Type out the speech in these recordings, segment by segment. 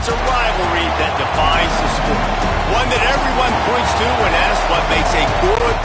It's a rivalry that defines the sport. One that everyone points to when asked what makes a good...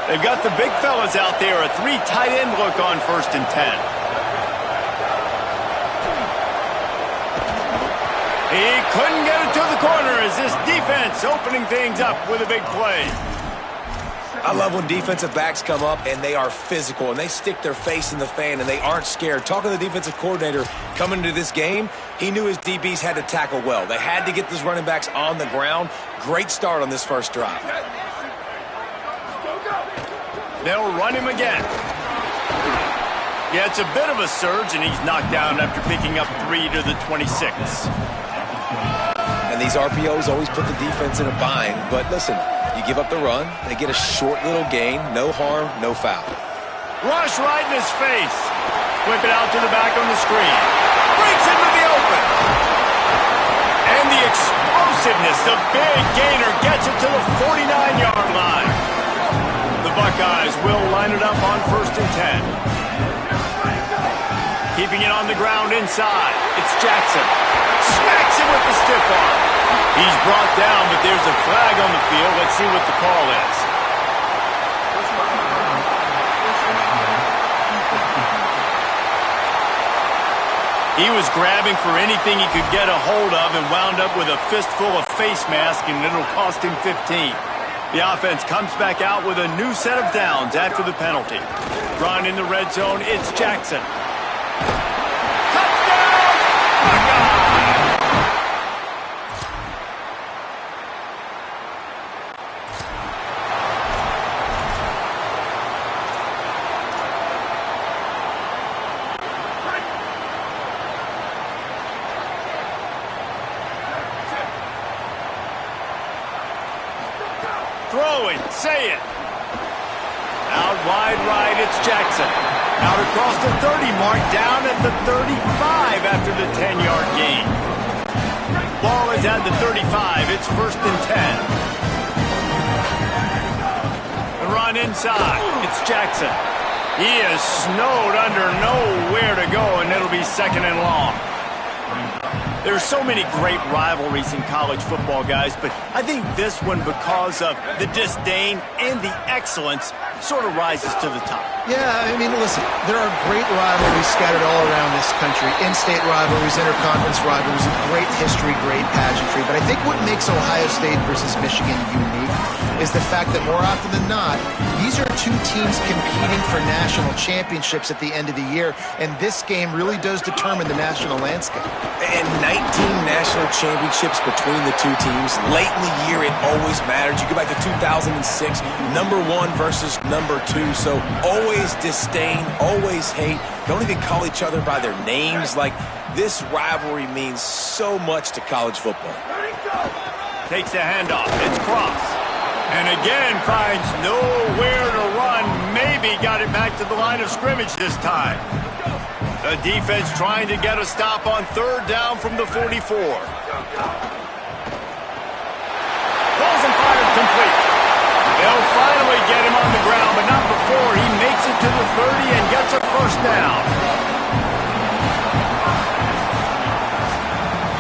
They've got the big fellas out there, a 3 tight end look on 1st and 10. He couldn't get it to the corner as this defense opening things up with a big play. I love when defensive backs come up and they are physical and they stick their face in the fan and they aren't scared. Talking to the defensive coordinator coming into this game, he knew his DBs had to tackle well. They had to get these running backs on the ground. Great start on this first drive. They'll run him again. Yeah, it's a bit of a surge, and he's knocked down after picking up 3 to the 26. And these RPOs always put the defense in a bind. But listen, you give up the run, they get a short little gain, no harm, no foul. Rush right in his face. Flip it out to the back on the screen. Breaks into the open. And the explosiveness, the big gainer gets it to the 49-yard line. The Buckeyes will line it up on 1st and 10. Keeping it on the ground inside. It's Jackson. Smacks him with the stiff arm. He's brought down, but there's a flag on the field. Let's see what the call is. He was grabbing for anything he could get a hold of and wound up with a fistful of face mask, and it'll cost him 15. The offense comes back out with a new set of downs after the penalty. Run in the red zone, it's Jackson. Touchdown! Buckeye! Throwing, say it. Out wide right, it's Jackson. Out across the 30 mark, down at the 35 after the 10-yard gain. Ball is at the 35, it's 1st and 10. The run inside, it's Jackson. He is snowed under, nowhere to go, and it'll be 2nd and long. There's so many great rivalries in college football, guys, but I think this one, because of the disdain and the excellence, sort of rises to the top. Yeah, I mean, listen, there are great rivalries scattered all around this country. In-state rivalries, interconference rivalries, great history, great pageantry. But I think what makes Ohio State versus Michigan unique is the fact that more often than not, these are 2 teams competing for national championships at the end of the year, and this game really does determine the national landscape. And 19 national championships between the 2 teams. Late in the year, it always matters. You go back to 2006, number 1 versus number 2. So always disdain, always hate. Don't even call each other by their names. Like, this rivalry means so much to college football. Takes the handoff. It's Cross. And again finds nowhere to run. Maybe got it back to the line of scrimmage this time. The defense trying to get a stop on 3rd down from the 44. Balls and fired complete. They'll finally get him on the ground, but not before he makes it to the 30 and gets a 1st down.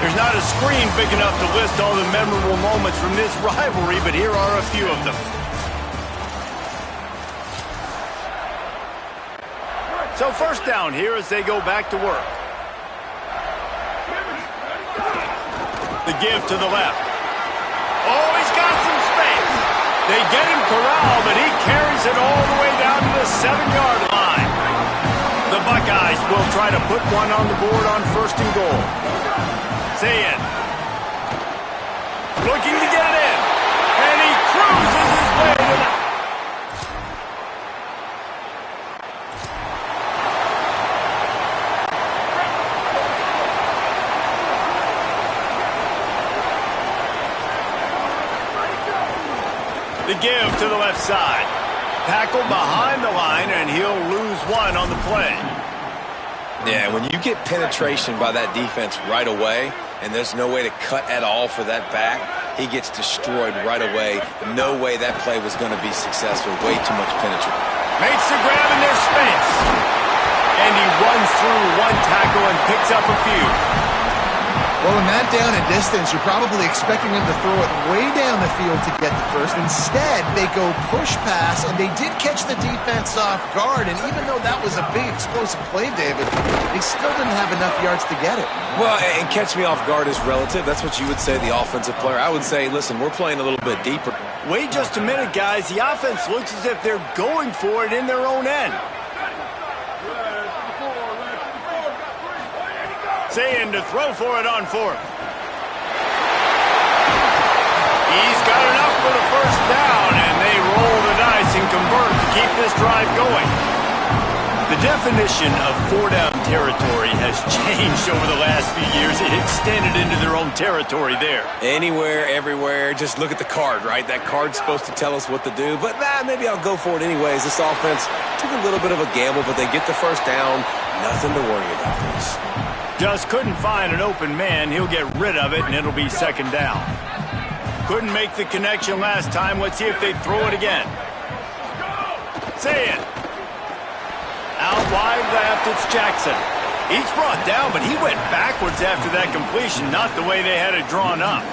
There's not a screen big enough to list all the memorable moments from this rivalry, but here are a few of them. So 1st down here as they go back to work. The give to the left. Oh, he's got some space. They get him corralled, but he carries it all the way down to the 7-yard line. The Buckeyes will try to put one on the board on 1st and goal. Say it. Looking to get it in. And he cruises his way to the... The give to the left side. Tackled behind the line, and he'll lose 1 on the play. Yeah, when you get penetration by that defense right away, and there's no way to cut at all for that back, he gets destroyed right away. No way that play was going to be successful. Way too much penetrance. Makes the grab in their space. And he runs through one tackle and picks up a few. Well, in that down and distance, you're probably expecting them to throw it way down the field to get the first. Instead, they go push pass, and they did catch the defense off guard. And even though that was a big explosive play, David, they still didn't have enough yards to get it. Well, and catch me off guard is relative. That's what you would say, the offensive player. I would say, listen, we're playing a little bit deeper. Wait just a minute, guys. The offense looks as if they're going for it in their own end. Saying to throw for it on fourth. He's got enough for the first down, and they roll the dice and convert to keep this drive going. The definition of four-down territory has changed over the last few years. It extended into their own territory there. Anywhere, everywhere, just look at the card, right? That card's supposed to tell us what to do, but maybe I'll go for it anyways. This offense took a little bit of a gamble, but they get the first down. Nothing to worry about this. Just couldn't find an open man. He'll get rid of it, and it'll be second down. Couldn't make the connection last time. Let's see if they throw it again. Say it. Out wide left, it's Jackson. He's brought down, but he went backwards after that completion, not the way they had it drawn up.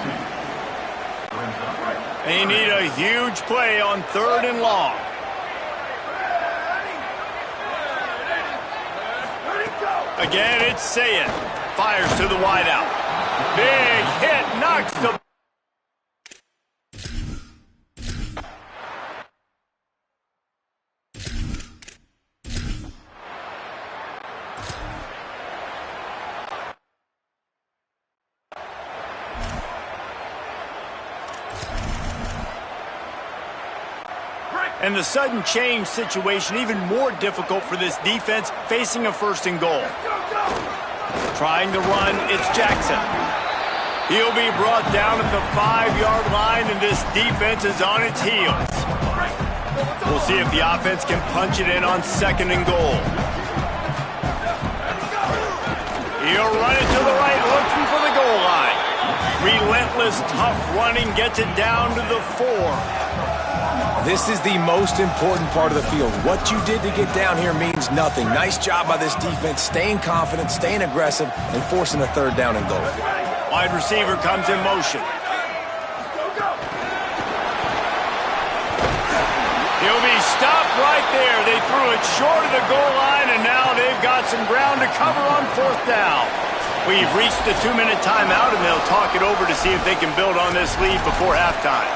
They need a huge play on third and long. Again, it's Sayed. Fires to the wideout. Big hit, knocks the... And the sudden change situation even more difficult for this defense facing a first and goal. Trying to run, it's Jackson. He'll be brought down at the 5-yard line, and this defense is on its heels. We'll see if the offense can punch it in on second and goal. He'll run it to the right, looking for the goal line. Relentless, tough running gets it down to the 4. This is the most important part of the field. What you did to get down here means nothing. Nice job by this defense, staying confident, staying aggressive, and forcing a third down and goal. Wide receiver comes in motion. He'll be stopped right there. They threw it short of the goal line, and now they've got some ground to cover on fourth down. We've reached the 2-minute timeout, and they'll talk it over to see if they can build on this lead before halftime.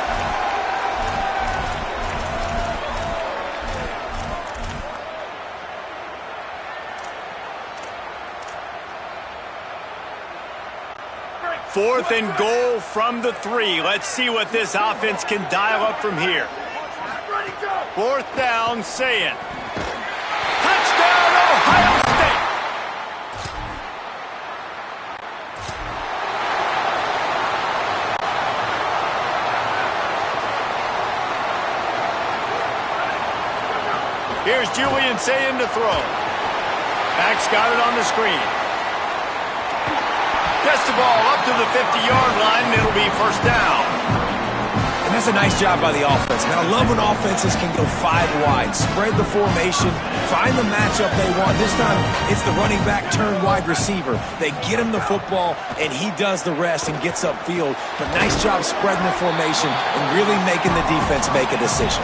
Fourth and goal from the 3. Let's see what this offense can dial up from here. Fourth down, say it. Touchdown, Ohio State! Here's Julian saying to throw. Max got it on the screen. Gets the ball up to the 50-yard line, and it'll be first down. And that's a nice job by the offense. Now, I love when offenses can go 5 wide, spread the formation, find the matchup they want. This time, it's the running back turned wide receiver. They get him the football, and he does the rest and gets upfield. But nice job spreading the formation and really making the defense make a decision.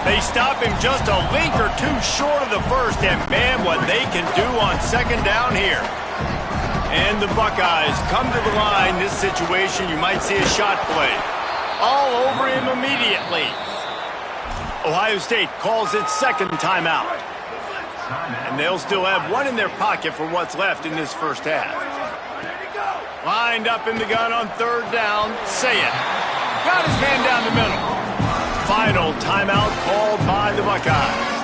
They stop him just a link or two short of the first, and man, what they can do on second down here. And the Buckeyes come to the line. This situation, you might see a shot play. All over him immediately. Ohio State calls its second timeout. And they'll still have one in their pocket for what's left in this first half. Lined up in the gun on third down, say it. Got his man down the middle. Final timeout called by the Buckeyes.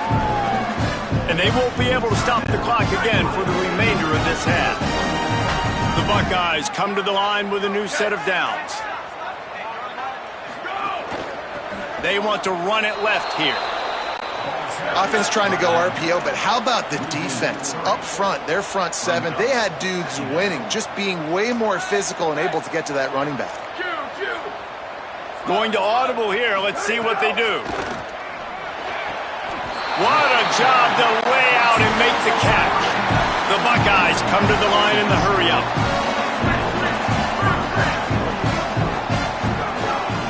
And they won't be able to stop the clock again for the remainder of this half. The Buckeyes come to the line with a new set of downs. They want to run it left here. Offense trying to go RPO, but how about the defense? Up front, their front 7, they had dudes winning, just being way more physical and able to get to that running back. Going to audible here. Let's see what they do. What a job to lay out and make the catch. The Buckeyes come to the line in the hurry-up.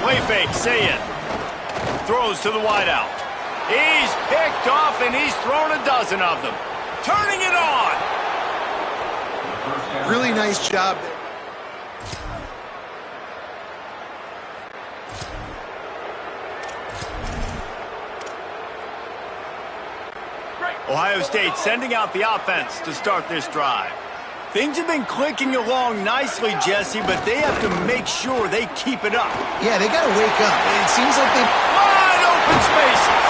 Play fake, say it. Throws to the wideout. He's picked off and he's thrown a dozen of them. Turning it on. Really nice job there. Ohio State sending out the offense to start this drive. Things have been clicking along nicely, Jesse, but they have to make sure they keep it up. Yeah, they got to wake up. It seems like they... Wide open spaces.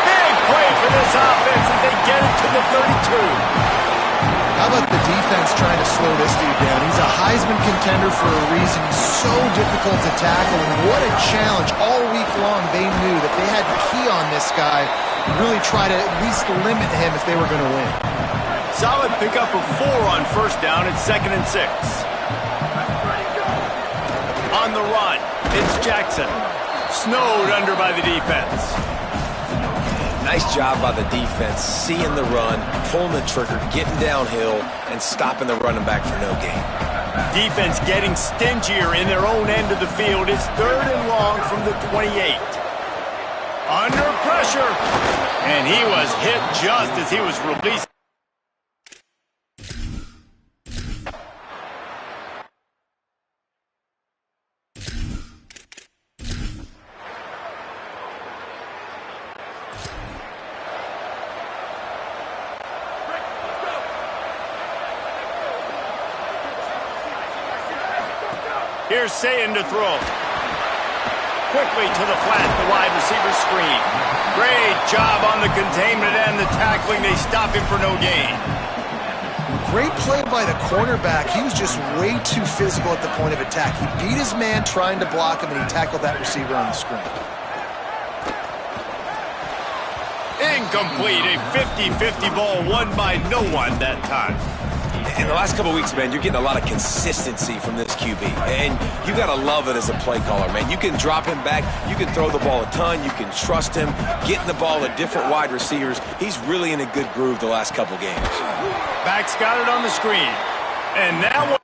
Big play for this offense as they get it to the 32. How about the defense trying to slow this dude down? He's a Heisman contender for a reason. He's so difficult to tackle, and what a challenge. All week long, they knew that they had to key on this guy, really try to at least limit him if they were going to win. Solid pickup of 4 on first down. It's 2nd and 6. On the run, it's Jackson. Snowed under by the defense. Nice job by the defense, seeing the run, pulling the trigger, getting downhill, and stopping the running back for no gain. Defense getting stingier in their own end of the field. It's 3rd and long from the 28. Under pressure. And he was hit just as he was released. Here's Sayin to throw. Quickly to the flat, the wide receiver screen. Great job on the containment and the tackling. They stop him for no gain. Great play by the cornerback. He was just way too physical at the point of attack. He beat his man trying to block him, and he tackled that receiver on the screen. Incomplete. A 50-50 ball won by no one that time. In the last couple of weeks, man, you're getting a lot of consistency from this QB. And you got to love it as a play caller, man. You can drop him back. You can throw the ball a ton. You can trust him, getting the ball to different wide receivers. He's really in a good groove the last couple games. Back's got it on the screen. And now...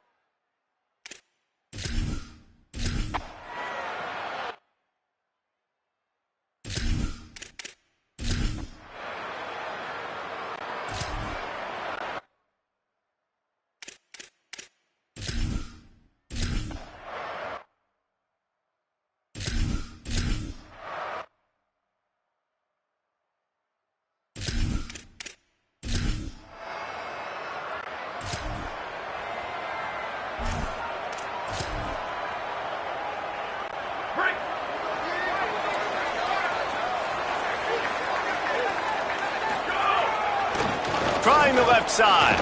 Trying the left side.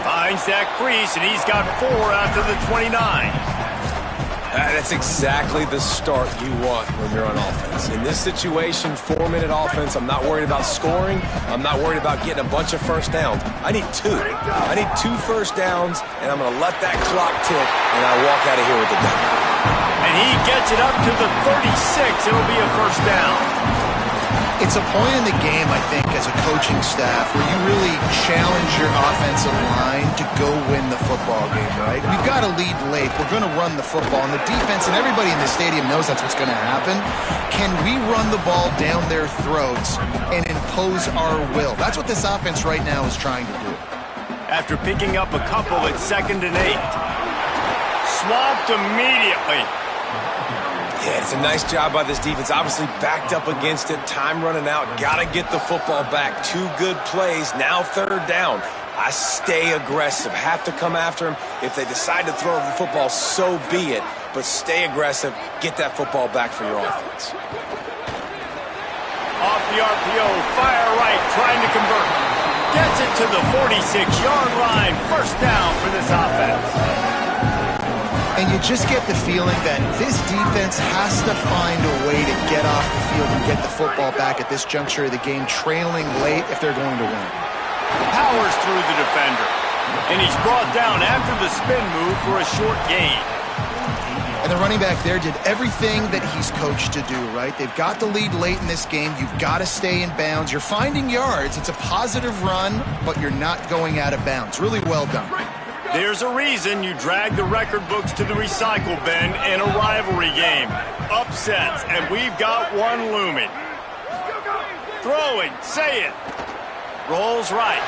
Finds that crease, and he's got 4 after the 29. That's exactly the start you want when you're on offense. In this situation, 4-minute offense, I'm not worried about scoring. I'm not worried about getting a bunch of first downs. I need 2. I need 2 first downs, and I'm going to let that clock tick, and I walk out of here with a W. And he gets it up to the 36. It'll be a first down. It's a point in the game, I think, as a coaching staff, where you really challenge your offensive line to go win the football game, right? We've got to lead late. We're going to run the football. And the defense and everybody in the stadium knows that's what's going to happen. Can we run the ball down their throats and impose our will? That's what this offense right now is trying to do. After picking up a couple, it's 2nd and 8. Swamped immediately. Yeah, it's a nice job by this defense. Obviously backed up against it. Time running out. Got to get the football back. 2 good plays. Now 3rd down. I stay aggressive. Have to come after him. If they decide to throw the football, so be it. But stay aggressive. Get that football back for your offense. Off the RPO. Fire right. Trying to convert. Gets it to the 46-yard line. First down for this offense. And you just get the feeling that this defense has to find a way to get off the field and get the football back at this juncture of the game, trailing late if they're going to win. Powers through the defender. And he's brought down after the spin move for a short gain. And the running back there did everything that he's coached to do, right? They've got the lead late in this game. You've got to stay in bounds. You're finding yards. It's a positive run, but you're not going out of bounds. Really well done. There's a reason you drag the record books to the recycle bin in a rivalry game. Upsets, and we've got one looming. Throwing, say it. Rolls right.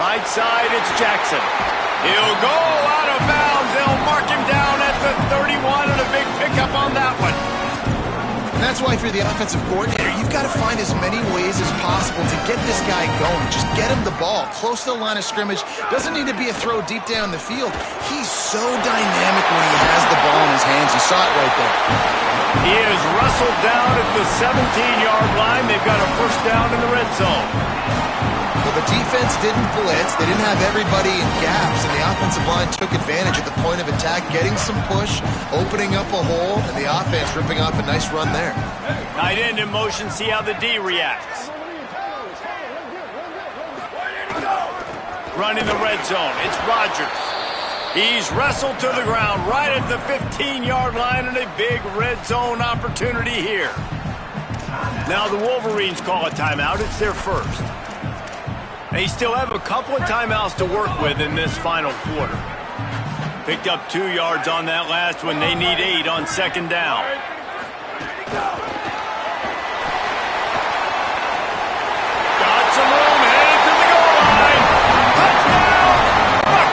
Right side, it's Jackson. He'll go out of bounds. They'll mark him down at the 31 and a big pickup on that one. And that's why if you're the offensive coordinator, you've got to find as many ways as possible to get this guy going. Just get him the ball close to the line of scrimmage. Doesn't need to be a throw deep down the field. He's so dynamic when he has the ball in his hands. You saw it right there. He is wrestled down at the 17-yard line. They've got a first down in the red zone. Well, the defense didn't blitz. They didn't have everybody in gaps, and the offensive line took advantage at the point of attack, getting some push, opening up a hole, and the offense ripping off a nice run there. Tight end in motion, see how the D reacts. Running the red zone, it's Rodgers. He's wrestled to the ground right at the 15-yard line, and a big red zone opportunity here. Now the Wolverines call a timeout. It's their first. They still have a couple of timeouts to work with in this final quarter. Picked up 2 yards on that last one. They need 8 on second down. Got some room, headed to the goal line. Touchdown!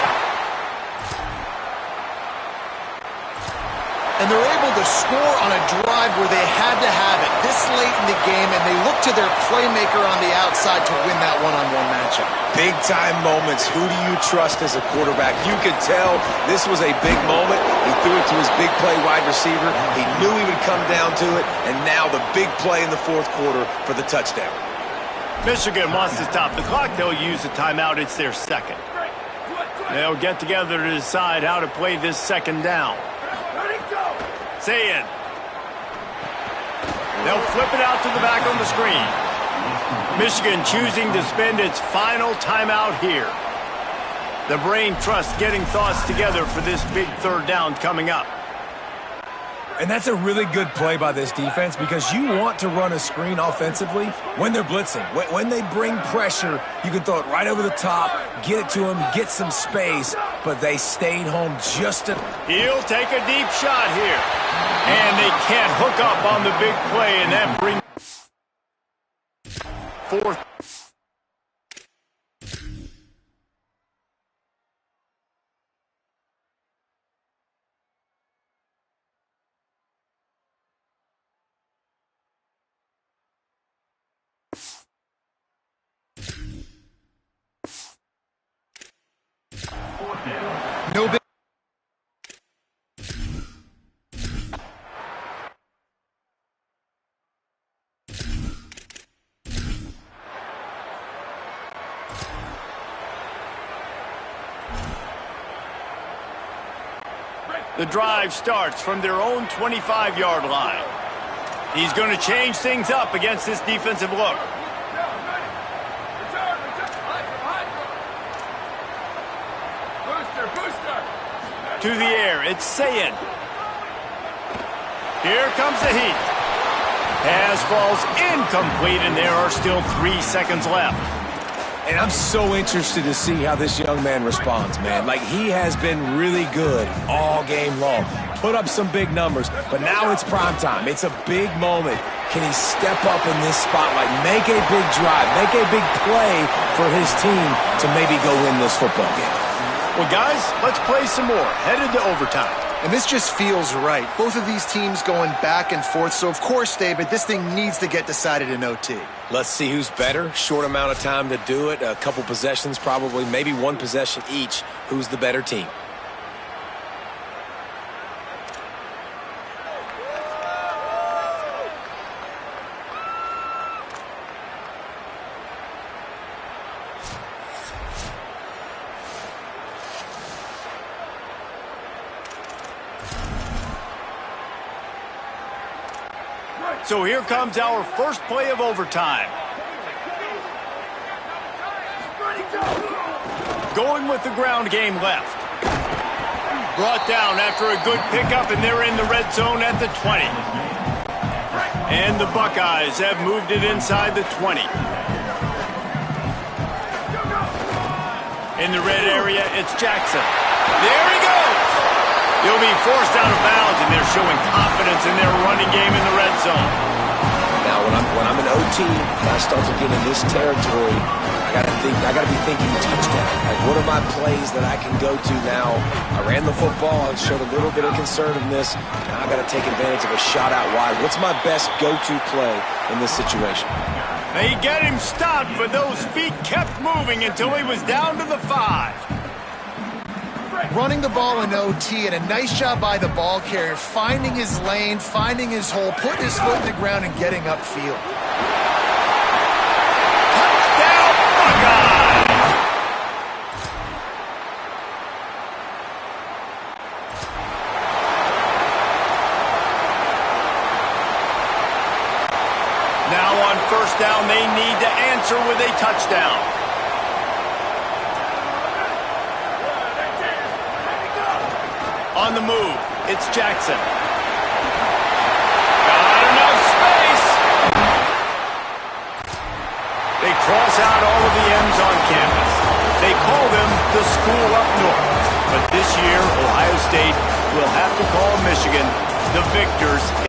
And they're able to score on a drive where they had to have it this late in the game, and they look to their playmaker on the outside to win that one-on-one matchup. Big-time moments. Who do you trust as a quarterback? You could tell this was a big moment. He threw it to his big play wide receiver. He knew he would come down to it, and now the big play in the fourth quarter for the touchdown. Michigan wants to stop the clock. They'll use a timeout. It's their second. They'll get together to decide how to play this second down. Say it. They'll flip it out to the back on the screen. Michigan choosing to spend its final timeout here. The brain trust getting thoughts together for this big third down coming up. And that's a really good play by this defense because you want to run a screen offensively when they're blitzing. When they bring pressure, you can throw it right over the top, get it to them, get some space, but they stayed home just to... He'll take a deep shot here. And they can't hook up on the big play, and that brings fourth. No big. The drive starts from their own 25-yard line. He's going to change things up against this defensive look. To the air, it's Sayin. Here comes the heat. Pass falls incomplete, and there are still 3 seconds left. And I'm so interested to see how this young man responds, man. Like, he has been really good all game long. Put up some big numbers, but now it's prime time. It's a big moment. Can he step up in this spotlight, make a big drive, make a big play for his team to maybe go win this football game? Well, guys, let's play some more. Headed to overtime. And this just feels right. Both of these teams going back and forth. So, of course, David, this thing needs to get decided in OT. Let's see who's better. Short amount of time to do it. A couple possessions probably, maybe one possession each. Who's the better team? So here comes our first play of overtime. Going with the ground game left. Brought down after a good pickup, and they're in the red zone at the 20. And the Buckeyes have moved it inside the 20. In the red area, it's Jackson. There he goes! He'll be forced out of bounds, and they're showing confidence in their running game in the red zone. Now, when I'm in OT and I start to get in this territory, I gotta be thinking touchdown. Like, what are my plays that I can go to now? I ran the football and showed a little bit of conservativeness. Now I gotta take advantage of a shot out wide. What's my best go-to play in this situation? They get him stopped, but those feet kept moving until he was down to the 5. Running the ball in OT, and a nice job by the ball carrier, finding his lane, finding his hole, putting his foot in the ground, and getting upfield. Touchdown, Buckeyes! Now on first down, they need to answer with a touchdown. On the move, it's Jackson. Got enough space. They cross out all of the M's on campus. They call them the school up north. But this year, Ohio State will have to call Michigan the victors